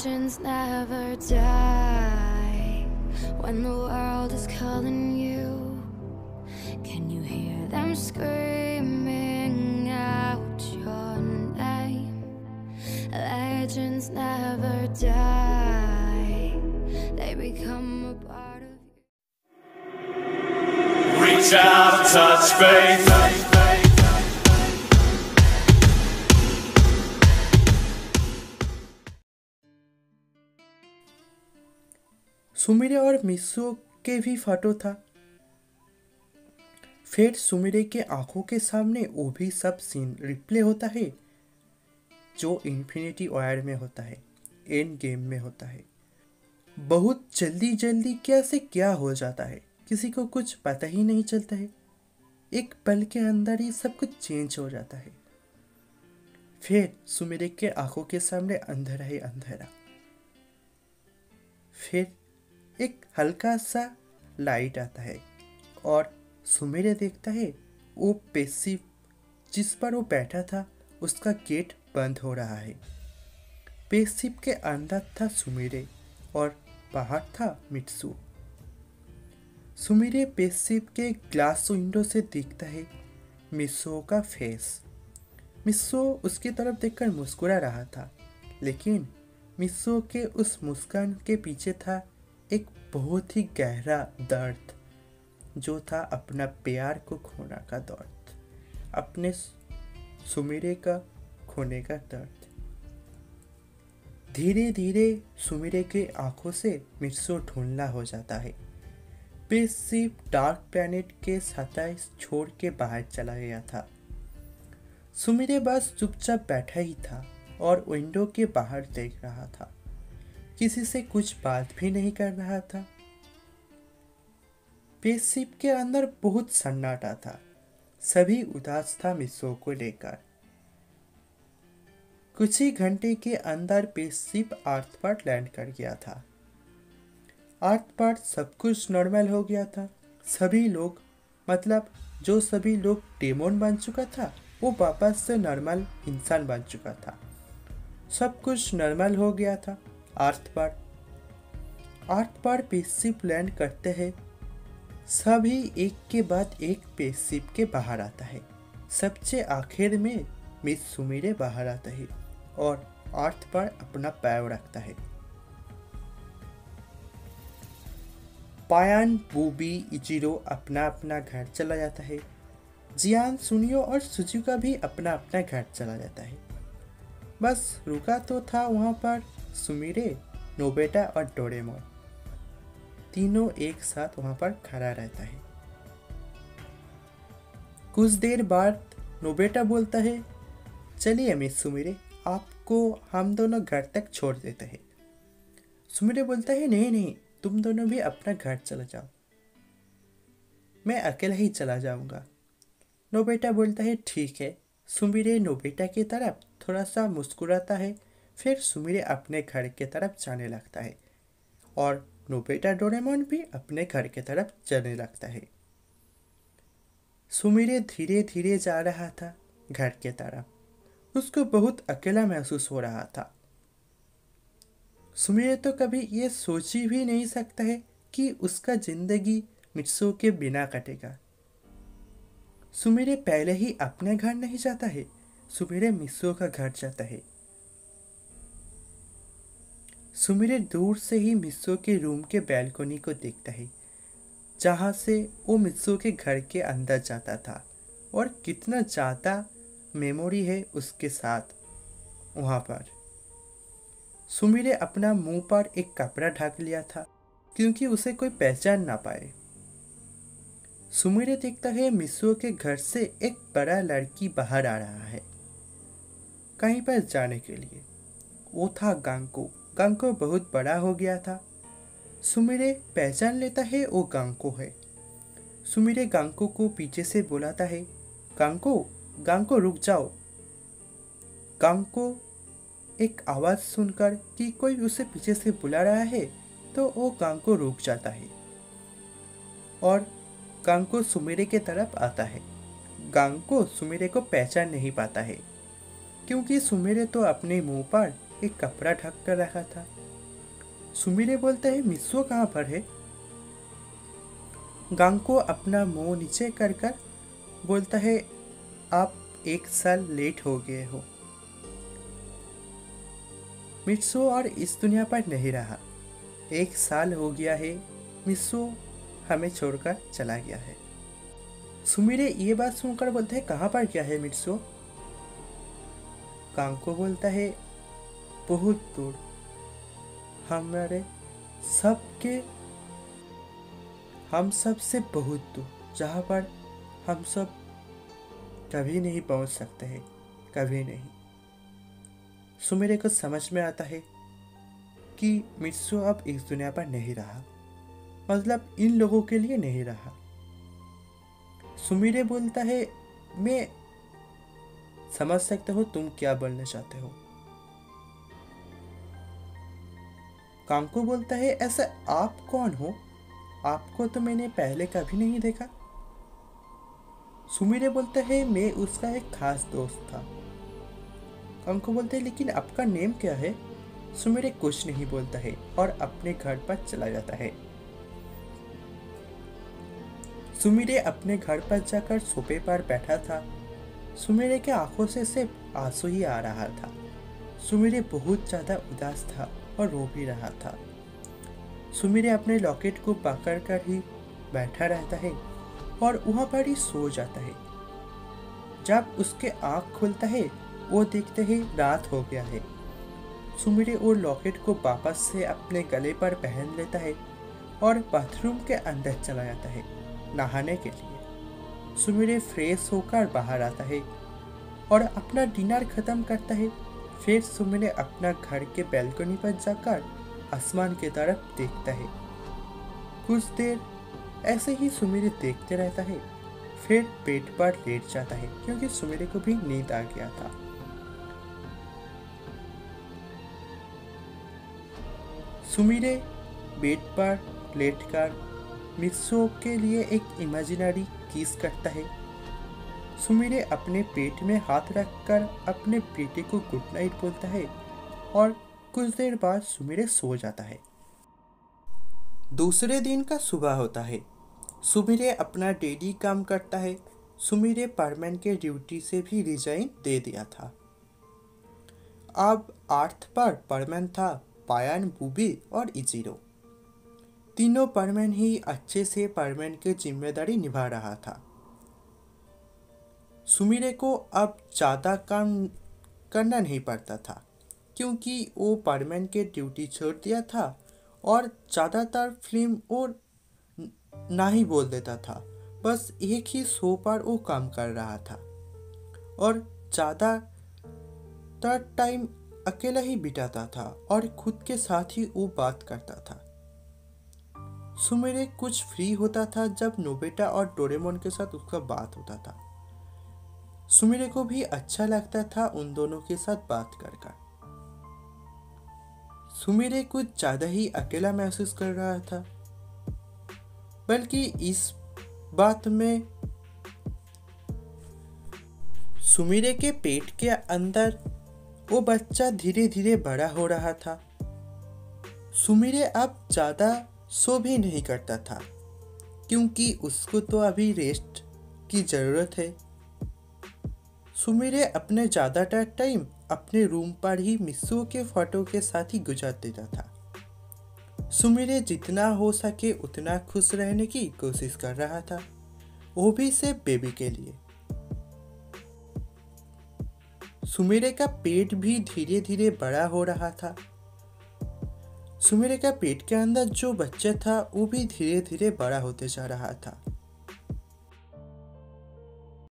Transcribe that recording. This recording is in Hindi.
Legends never die. When the world is calling you, can you hear them screaming out your name? Legends never die. They become a part of you. Reach out, touch faith. Sumire और मित्सुओ के भी फोटो था। फिर सुमिरे के आंखों के सामने वो भी सब सीन रिप्ले होता है जो इन्फिनिटी वार में होता है, एंड गेम में होता है। बहुत जल्दी जल्दी कैसे क्या हो जाता है, किसी को कुछ पता ही नहीं चलता है। एक पल के अंदर ही सब कुछ चेंज हो जाता है। फिर सुमिरे के आंखों के सामने अंधेरा ही अंधेरा। फिर एक हल्का सा लाइट आता है और सुमिरे देखता है वो पेसिव जिस पर वो बैठा था उसका गेट बंद हो रहा है। पेसिव के अंदर था सुमिरे और बाहर था मित्सुओ। सुमिरे पेसिव के ग्लास विंडो से दिखता है मित्सुओ का फेस। मित्सुओ उसकी तरफ देखकर मुस्कुरा रहा था, लेकिन मित्सुओ के उस मुस्कान के पीछे था एक बहुत ही गहरा दर्द, जो था अपना प्यार को खोना का दर्द, अपने सुमिरे का खोने का दर्द। धीरे धीरे सुमिरे के आंखों से मित्सुओ ढूंढना हो जाता है। स्पेसशिप डार्क प्लैनेट के सतह छोड़ के बाहर चला गया था। सुमिरे बस चुपचाप बैठा ही था और विंडो के बाहर देख रहा था। किसी से कुछ बात भी नहीं कर रहा था। स्पेसशिप के अंदर बहुत सन्नाटा था। सभी उदास था मित्सुओ को लेकर। कुछ ही घंटे के अंदर स्पेसशिप अर्थ पर लैंड कर गया था। अर्थ पर सब कुछ नॉर्मल हो गया था। सभी लोग, मतलब जो सभी लोग डेमोन बन चुका था, वो वापस से नॉर्मल इंसान बन चुका था। सब कुछ नॉर्मल हो गया था। अर्थ पर स्पेसशिप लैंड करते हैं। सभी एक के बाद एक स्पेसशिप के बाहर आता है। सबसे आखिर में मिस सुमिरे बाहर आता है और अर्थ पर अपना पैर रखता है। पायान, बूबी, इचिरो अपना अपना घर चला जाता है। जियान, सुनियो और सुजुका भी अपना अपना घर चला जाता है। बस रुका तो था वहाँ पर सुमिरे, नोबिता और डोरेमोन। तीनों एक साथ वहाँ पर खड़ा रहता है। कुछ देर बाद नोबिता बोलता है, चलिए मिस सुमिरे, आपको हम दोनों घर तक छोड़ देते हैं। सुमिरे बोलता है, नहीं नहीं, तुम दोनों भी अपना घर चला जाओ, मैं अकेला ही चला जाऊंगा। नोबिता बोलता है, ठीक है। सुमिरे नोबिता की तरफ थोड़ा सा मुस्कुराता है। फिर सुमिरे अपने घर की तरफ जाने लगता है और नोबिता डोरेमोन भी अपने घर की तरफ जाने लगता है। सुमिरे धीरे धीरे जा रहा था घर की तरफ। उसको बहुत अकेला महसूस हो रहा था। सुमिरे तो कभी ये सोच भी नहीं सकता है कि उसका जिंदगी मित्सुओ के बिना कटेगा। सुमिरे पहले ही अपने घर नहीं जाता है, सुमिरे मित्सुओ का घर जाता है। सुमिरे दूर से ही मित्सुओ के रूम के बैल्कनी को देखता है, जहाँ से वो मित्सुओ के घर के अंदर जाता था, और कितना ज़्यादा मेमोरी है उसके साथ वहाँ पर। सुमिरे अपना मुंह पर एक कपड़ा ढक लिया था क्योंकि उसे कोई पहचान ना पाए। सुमिरे देखता है मित्सुओ के घर से एक बड़ा लड़की बाहर आ रहा है कहीं पर जाने के लिए। वो था गांको। गांको बहुत बड़ा हो गया था। सुमिरे पहचान लेता है वो गांको है। सुमिरे गांको को पीछे से बुलाता है, गांको, गांको रुक जाओ। गांको एक आवाज़ सुनकर कि कोई उसे पीछे से बुला रहा है तो वो गांको रुक जाता है और गांको सुमिरे के तरफ आता है। गांको सुमिरे को पहचान नहीं पाता है क्योंकि सुमिरे तो अपने मुंह पर एक कपड़ा ढक कर रखा था। सुमिरे बोलता है, मिस्सो कहाँ पर है? गांको अपना मुंह नीचे कर कर बोलता है, आप 1 साल लेट हो गए हो। मित्सो और इस दुनिया पर नहीं रहा। 1 साल हो गया है, मित्सो हमें छोड़कर चला गया है। सुमिरे ये बात सुनकर बोलता है, कहाँ पर गया है मित्सो? कांको बोलता है, बहुत दूर, हमारे सबके हम सब से बहुत दूर, जहाँ पर हम सब कभी नहीं पहुँच सकते हैं, कभी नहीं। सुमिरे को समझ में आता है कि मित्सो अब इस दुनिया पर नहीं रहा, मतलब इन लोगों के लिए नहीं रहा। सुमिरे बोलता है, मैं समझ सकता हूँ तुम क्या बोलना चाहते हो। कांको बोलता है, ऐसा आप कौन हो? आपको तो मैंने पहले कभी नहीं देखा। सुमिरे बोलता है, मैं उसका एक खास दोस्त था। कांको बोलते हैं, लेकिन आपका नेम क्या है? सुमिरे कुछ नहीं बोलता है और अपने घर पर चला जाता है। सुमिरे अपने घर पर जाकर सोफे पर बैठा था। सुमिरे के आंखों से सिर्फ आंसू ही आ रहा था। सुमिरे बहुत ज़्यादा उदास था और रो भी रहा था। सुमिरे अपने लॉकेट को पकड़ कर ही बैठा रहता है और वहाँ पर ही सो जाता है। जब उसके आँख खुलता है, वो देखते ही रात हो गया है। सुमिरे वो लॉकेट को वापस से अपने गले पर पहन लेता है और बाथरूम के अंदर चला जाता है नहाने के लिए। सुमिरे फ्रेश होकर बाहर आता है और अपना डिनर खत्म करता है। फिर सुमिरे अपना घर के बैल्कनी पर जाकर आसमान की तरफ देखता है। कुछ देर ऐसे ही सुमिरे देखते रहता है, फिर बेड पर लेट जाता है क्योंकि सुमिरे को भी नींद आ गया था। सुमिरे बेड पर लेटकर मित्सो के लिए एक इमेजिनरी किस करता है। सुमिरे अपने पेट में हाथ रखकर अपने बेटे को गुड नाइट बोलता है और कुछ देर बाद सुमिरे सो जाता है। दूसरे दिन का सुबह होता है। सुमिरे अपना डेली काम करता है। सुमिरे परमैन के ड्यूटी से भी रिजाइन दे दिया था। अब 8 पर परमैन था, पायान, बुबी और इजीरो। तीनों परमैन ही अच्छे से परमैन की जिम्मेदारी निभा रहा था। सुमिरे को अब ज़्यादा काम करना नहीं पड़ता था क्योंकि वो परमैन के ड्यूटी छोड़ दिया था और ज़्यादातर फिल्म और ना ही बोल देता था। बस एक ही शो पर वो काम कर रहा था और ज़्यादातर टाइम अकेला ही बिताता था और खुद के साथ ही वो बात करता था। सुमिरे कुछ फ्री होता था जब नोबिता और डोरेमोन के साथ उसका बात होता था। सुमिरे को भी अच्छा लगता था उन दोनों के साथ बात कर कर। सुमिरे कुछ ज़्यादा ही अकेला महसूस कर रहा था, बल्कि इस बात में सुमिरे के पेट के अंदर वो बच्चा धीरे धीरे बड़ा हो रहा था। सुमिरे अब ज़्यादा सो भी नहीं करता था क्योंकि उसको तो अभी रेस्ट की ज़रूरत है। सुमिरे अपने ज़्यादातर टाइम अपने रूम पर ही मित्सो के फोटो के साथ ही गुजार देता था। सुमिरे जितना हो सके उतना खुश रहने की कोशिश कर रहा था, वो भी सिर्फ बेबी के लिए। सुमिरे का पेट भी धीरे धीरे बड़ा हो रहा था। सुमिरे का पेट के अंदर जो बच्चा था वो भी धीरे धीरे बड़ा होते जा रहा था।